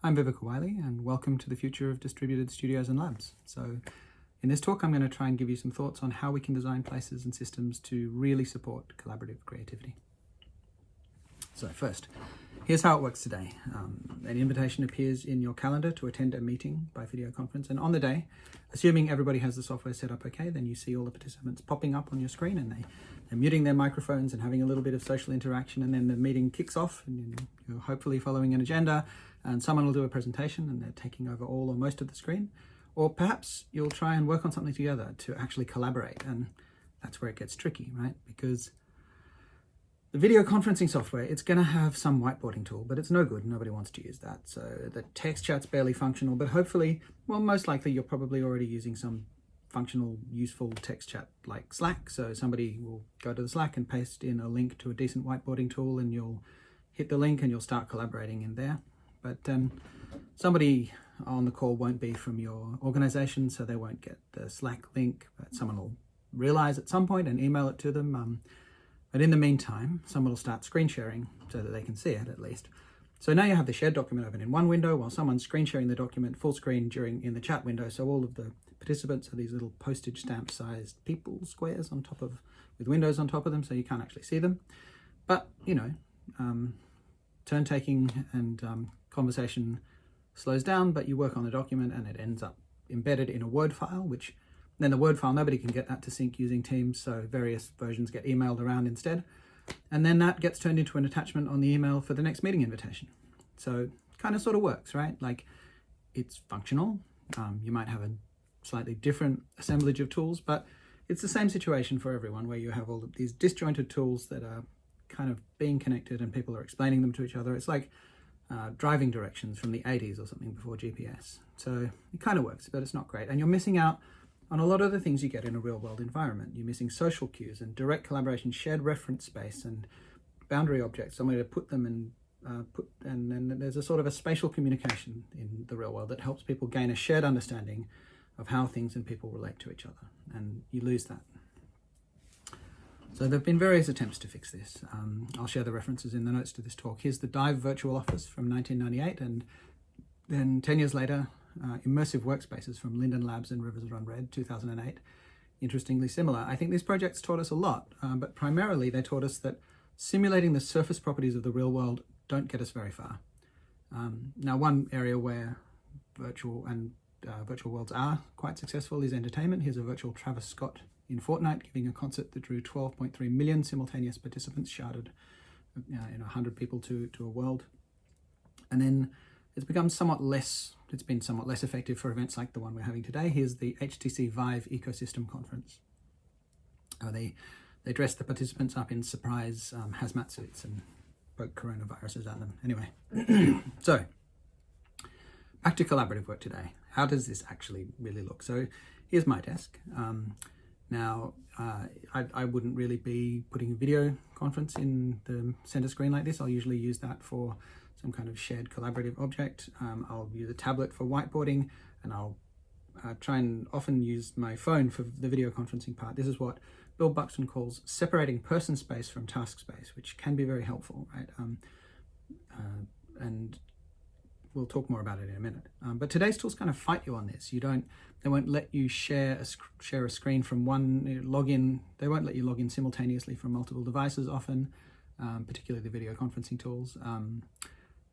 I'm Vivek Wiley, and welcome to the future of distributed studios and labs. So in this talk, I'm going to try and give you some thoughts on how we can design places and systems to really support collaborative creativity. So first, here's how it works today. An invitation appears in your calendar to attend a meeting by video conference, and on the day, assuming everybody has the software set up okay, then you see all the participants popping up on your screen, and they're muting their microphones and having a little bit of social interaction, and then the meeting kicks off, and you're hopefully following an agenda, and someone will do a presentation and they're taking over all or most of the screen. Or perhaps you'll try and work on something together to actually collaborate, and that's where it gets tricky, right? Because the video conferencing software, it's going to have some whiteboarding tool, but it's no good. Nobody wants to use that. So the text chat's barely functional, but hopefully, well, most likely you're probably already using some functional, useful text chat like Slack. So somebody will go to the Slack and paste in a link to a decent whiteboarding tool, and you'll hit the link and you'll start collaborating in there. But somebody on the call won't be from your organization, so they won't get the Slack link, but someone will realize at some point and email it to them. But in the meantime, someone will start screen sharing so that they can see it at least. So now you have the shared document open in one window while someone's screen sharing the document full screen in the chat window. So all of the participants are these little postage stamp sized people squares with windows on top of them, so you can't actually see them. But, turn taking and conversation slows down, but you work on the document and it ends up embedded in a Word file, which then the Word file, nobody can get that to sync using Teams, so various versions get emailed around instead. And then that gets turned into an attachment on the email for the next meeting invitation. So it kind of sort of works, right? Like, it's functional. You might have a slightly different assemblage of tools, but it's the same situation for everyone, where you have all of these disjointed tools that are kind of being connected and people are explaining them to each other. It's like driving directions from the 80s or something before GPS. So it kind of works, but it's not great. And you're missing out on a lot of the things you get in a real world environment. You're missing social cues and direct collaboration, shared reference space and boundary objects, somewhere to put them and then there's a sort of a spatial communication in the real world that helps people gain a shared understanding of how things and people relate to each other, and you lose that. So there have been various attempts to fix this. I'll share the references in the notes to this talk. Here's the Dive Virtual Office from 1998, and then 10 years later, Immersive Workspaces from Linden Labs and Rivers Run Red, 2008. Interestingly similar. I think these projects taught us a lot, but primarily they taught us that simulating the surface properties of the real world don't get us very far. Now, one area where virtual worlds are quite successful is entertainment. Here's a virtual Travis Scott in Fortnite giving a concert that drew 12.3 million simultaneous participants, sharded 100 people to a world. And then it's been somewhat less effective for events like the one we're having today. Here's the HTC Vive Ecosystem Conference. They dressed the participants up in surprise hazmat suits and poke coronaviruses at them. Anyway, so back to collaborative work today. How does this actually really look? So here's my desk. Now, I wouldn't really be putting a video conference in the center screen like this. I'll usually use that for some kind of shared collaborative object. I'll use a tablet for whiteboarding, and I'll try and often use my phone for the video conferencing part. This is what Bill Buxton calls separating person space from task space, which can be very helpful, right? And we'll talk more about it in a minute. But today's tools kind of fight you on this. They won't let you share a screen from one login. They won't let you log in simultaneously from multiple devices often, particularly the video conferencing tools.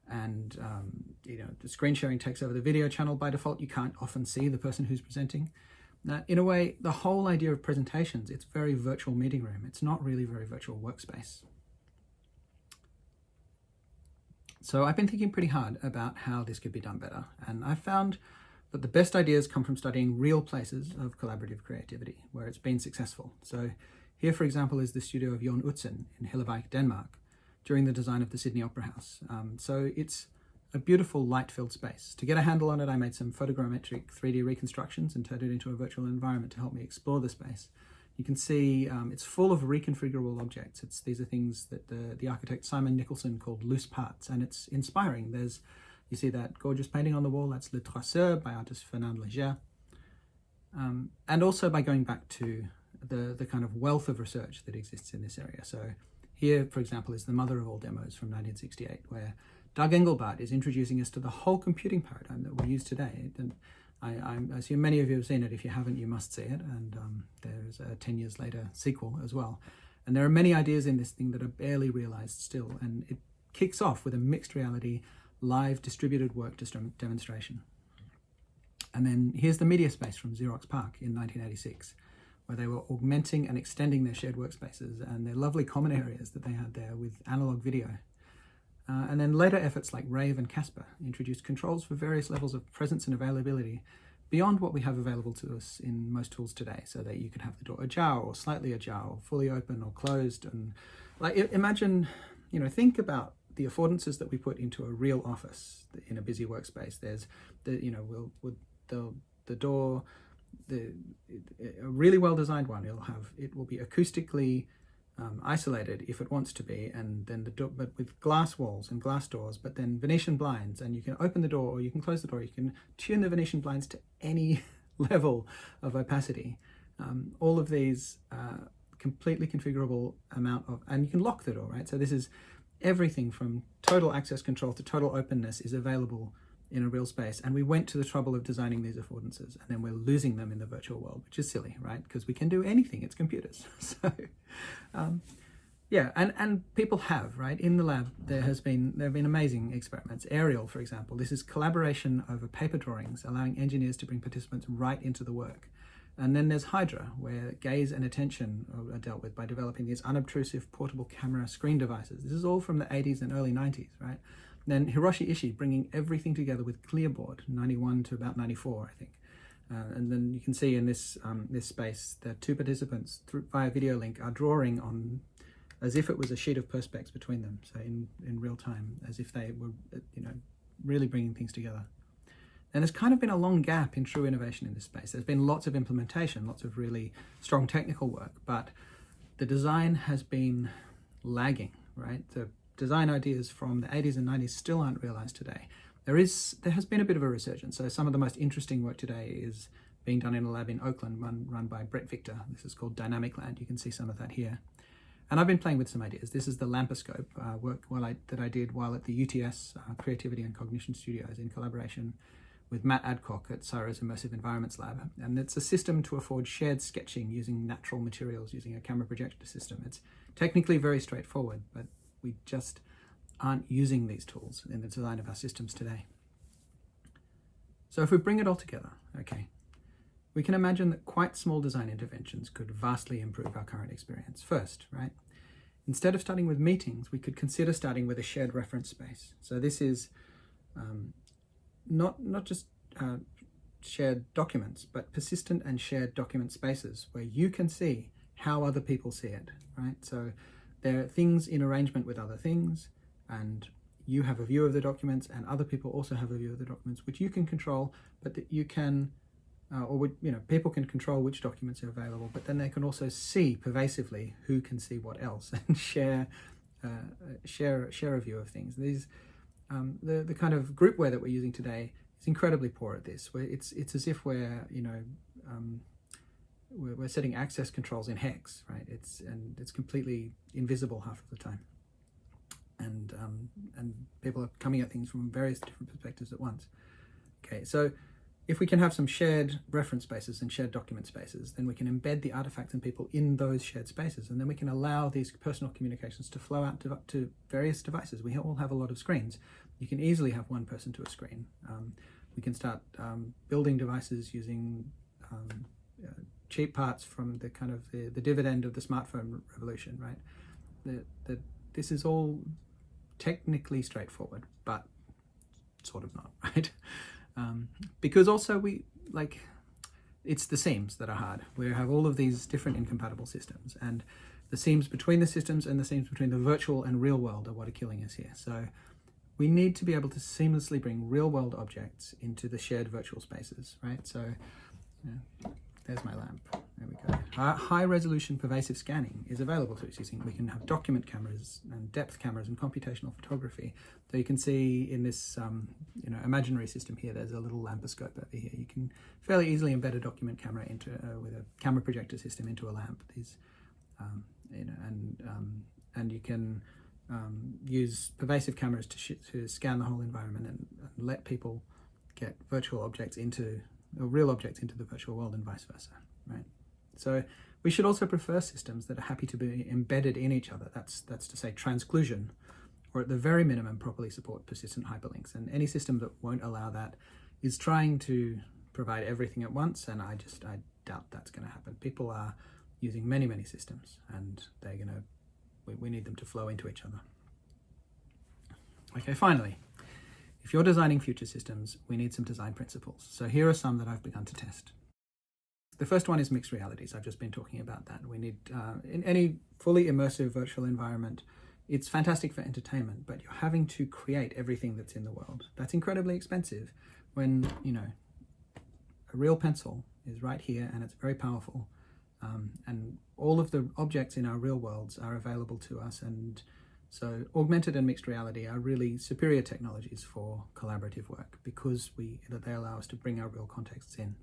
The screen sharing takes over the video channel by default. You can't often see the person who's presenting. Now, in a way, the whole idea of presentations, it's very virtual meeting room. It's not really very virtual workspace. So I've been thinking pretty hard about how this could be done better, and I found that the best ideas come from studying real places of collaborative creativity where it's been successful. So here, for example, is the studio of Jon Utzon in Hillevik, Denmark, during the design of the Sydney Opera House. So it's a beautiful light-filled space. To get a handle on it, I made some photogrammetric 3D reconstructions and turned it into a virtual environment to help me explore the space. You can see it's full of reconfigurable objects. These are things that the architect Simon Nicholson called loose parts, and it's inspiring. You see that gorgeous painting on the wall, that's Le Traceur by artist Fernand Léger. And also by going back to the kind of wealth of research that exists in this area. So here, for example, is the mother of all demos from 1968, where Doug Engelbart is introducing us to the whole computing paradigm that we use today. And I assume many of you have seen it. If you haven't, you must see it. And there's a 10 years later sequel as well. And there are many ideas in this thing that are barely realized still. And it kicks off with a mixed reality, live distributed work demonstration. And then here's the media space from Xerox PARC in 1986, where they were augmenting and extending their shared workspaces and their lovely common areas that they had there with analog video. And then later efforts like Rave and Casper introduced controls for various levels of presence and availability beyond what we have available to us in most tools today, so that you could have the door ajar or slightly ajar or fully open or closed. And like, imagine, think about the affordances that we put into a real office in a busy workspace. There's the door, a really well-designed one. It will be acoustically isolated if it wants to be, and then the door, but with glass walls and glass doors, but then Venetian blinds, and you can open the door or you can close the door. You can tune the Venetian blinds to any level of opacity. All of these completely configurable and you can lock the door, right? So this is everything from total access control to total openness is available in a real space. And we went to the trouble of designing these affordances, and then we're losing them in the virtual world, which is silly, right? Because we can do anything, it's computers. So yeah, and people have, right? In the lab, there have been amazing experiments. Aerial, for example, this is collaboration over paper drawings, allowing engineers to bring participants right into the work. And then there's Hydra, where gaze and attention are dealt with by developing these unobtrusive portable camera screen devices. This is all from the 80s and early 90s, right? Then Hiroshi Ishii bringing everything together with Clearboard, 91 to about 94, I think. And then you can see in this space, the two participants via video link are drawing on as if it was a sheet of perspex between them, so in real time, as if they were, really bringing things together. And there's kind of been a long gap in true innovation in this space. There's been lots of implementation, lots of really strong technical work, but the design has been lagging, right? The design ideas from the 80s and 90s still aren't realized today. There has been a bit of a resurgence. So some of the most interesting work today is being done in a lab in Oakland, run by Brett Victor. This is called Dynamic Land. You can see some of that here. And I've been playing with some ideas. This is the Lamposcope work that I did while at the UTS Creativity and Cognition Studios in collaboration with Matt Adcock at Cyro's Immersive Environments Lab. And it's a system to afford shared sketching using natural materials, using a camera projector system. It's technically very straightforward, but we just aren't using these tools in the design of our systems today. So if we bring it all together, okay, we can imagine that quite small design interventions could vastly improve our current experience. First, right, instead of starting with meetings, we could consider starting with a shared reference space. So this is not just shared documents, but persistent and shared document spaces where you can see how other people see it, right? So there are things in arrangement with other things, and you have a view of the documents, and other people also have a view of the documents, which you can control, but that you can, people can control which documents are available, but then they can also see pervasively who can see what else and share a view of things. These the kind of groupware that we're using today is incredibly poor at this. Where it's as if we're setting access controls in hex, right? It's completely invisible half of the time, and people are coming at things from various different perspectives at once. Okay, so if we can have some shared reference spaces and shared document spaces, then we can embed the artifacts and people in those shared spaces, and then we can allow these personal communications to flow out to various devices. We all have a lot of screens. You can easily have one person to a screen. We can start building devices using cheap parts from the kind of the dividend of the smartphone revolution, right? This is all technically straightforward, but sort of not, right? Because also it's the seams that are hard. We have all of these different incompatible systems, and the seams between the systems and the seams between the virtual and real world are what are killing us here. So we need to be able to seamlessly bring real world objects into the shared virtual spaces, right? So there's my lamp. There we go. High resolution pervasive scanning is available to us we can have document cameras and depth cameras and computational photography. So you can see in this imaginary system here, there's a little lamposcope over here. You can fairly easily embed a document camera into with a camera projector system into a lamp. These and you can use pervasive cameras to scan the whole environment and let people get virtual objects into, or real objects into the virtual world and vice versa, right? So we should also prefer systems that are happy to be embedded in each other. That's to say transclusion, or at the very minimum properly support persistent hyperlinks. And any system that won't allow that is trying to provide everything at once, and I doubt that's going to happen. People are using many systems, and we need them to flow into each other. Okay, finally, if you're designing future systems, we need some design principles. So here are some that I've begun to test. The first one is mixed realities. I've just been talking about that. We need, in any fully immersive virtual environment, it's fantastic for entertainment, but you're having to create everything that's in the world. That's incredibly expensive when, a real pencil is right here and it's very powerful. And all of the objects in our real worlds are available to us. And so augmented and mixed reality are really superior technologies for collaborative work because they allow us to bring our real contexts in.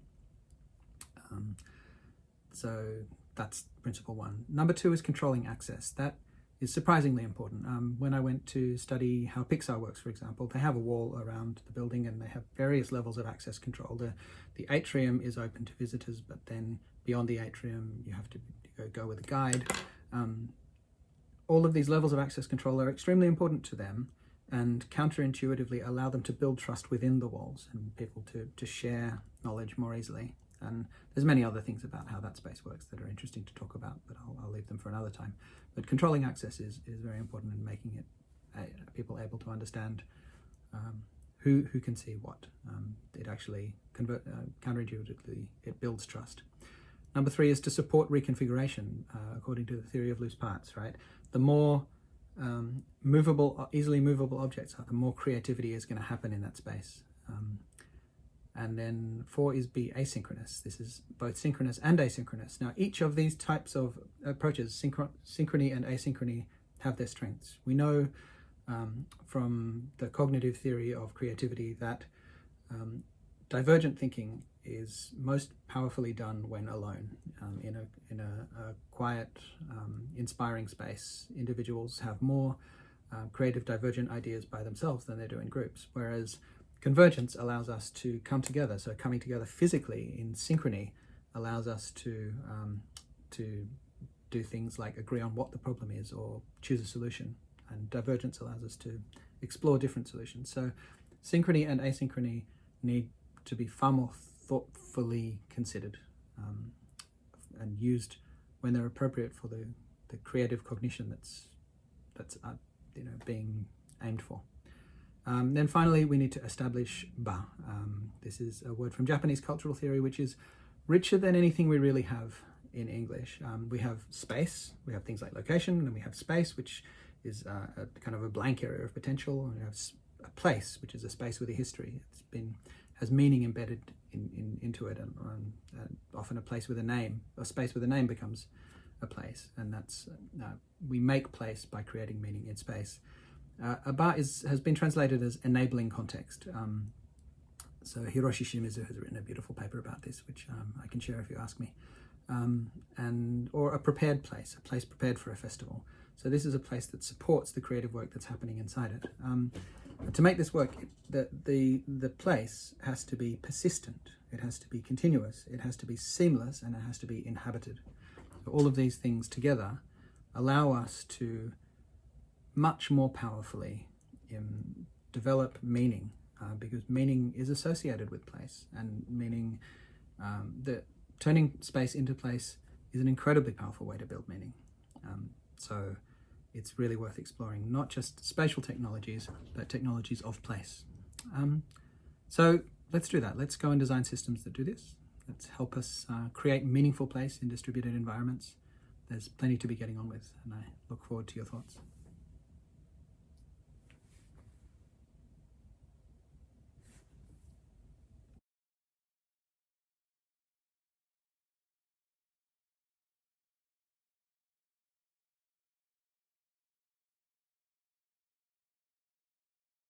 So that's principle one. Number two is controlling access. That is surprisingly important. When I went to study how Pixar works, for example, they have a wall around the building and they have various levels of access control. The atrium is open to visitors, but then beyond the atrium, you have to go with a guide. All of these levels of access control are extremely important to them and counterintuitively allow them to build trust within the walls and people to share knowledge more easily. And there's many other things about how that space works that are interesting to talk about, but I'll leave them for another time. But controlling access is very important in making it people able to understand who can see what. It actually counterintuitively, it builds trust. Number three is to support reconfiguration according to the theory of loose parts, right? The more easily movable objects are, the more creativity is going to happen in that space. And then four is be asynchronous. This is both synchronous and asynchronous. Now, each of these types of approaches, synchrony and asynchrony, have their strengths. We know from the cognitive theory of creativity that divergent thinking is most powerfully done when alone. In a quiet, inspiring space, individuals have more creative divergent ideas by themselves than they do in groups, whereas convergence allows us to come together. So coming together physically in synchrony allows us to do things like agree on what the problem is or choose a solution. And divergence allows us to explore different solutions. So synchrony and asynchrony need to be far more thoughtfully considered and used when they're appropriate for the creative cognition that's being aimed for. Then finally, we need to establish ba. This is a word from Japanese cultural theory, which is richer than anything we really have in English. We have space, we have things like location, and we have space, which is a kind of a blank area of potential. And we have a place, which is a space with a history. Has meaning embedded into it, and often a place with a name, a space with a name becomes a place, and that's we make place by creating meaning in space. Ba has been translated as enabling context. So Hiroshi Shimizu has written a beautiful paper about this, which I can share if you ask me. Or a prepared place, a place prepared for a festival. So this is a place that supports the creative work that's happening inside it. To make this work, the place has to be persistent, it has to be continuous, it has to be seamless, and it has to be inhabited. So all of these things together allow us to much more powerfully develop meaning, because meaning is associated with place, and meaning, turning space into place is an incredibly powerful way to build meaning. So it's really worth exploring, not just spatial technologies, but technologies of place. So let's do that. Let's go and design systems that do this. Let's help us create meaningful place in distributed environments. There's plenty to be getting on with, and I look forward to your thoughts.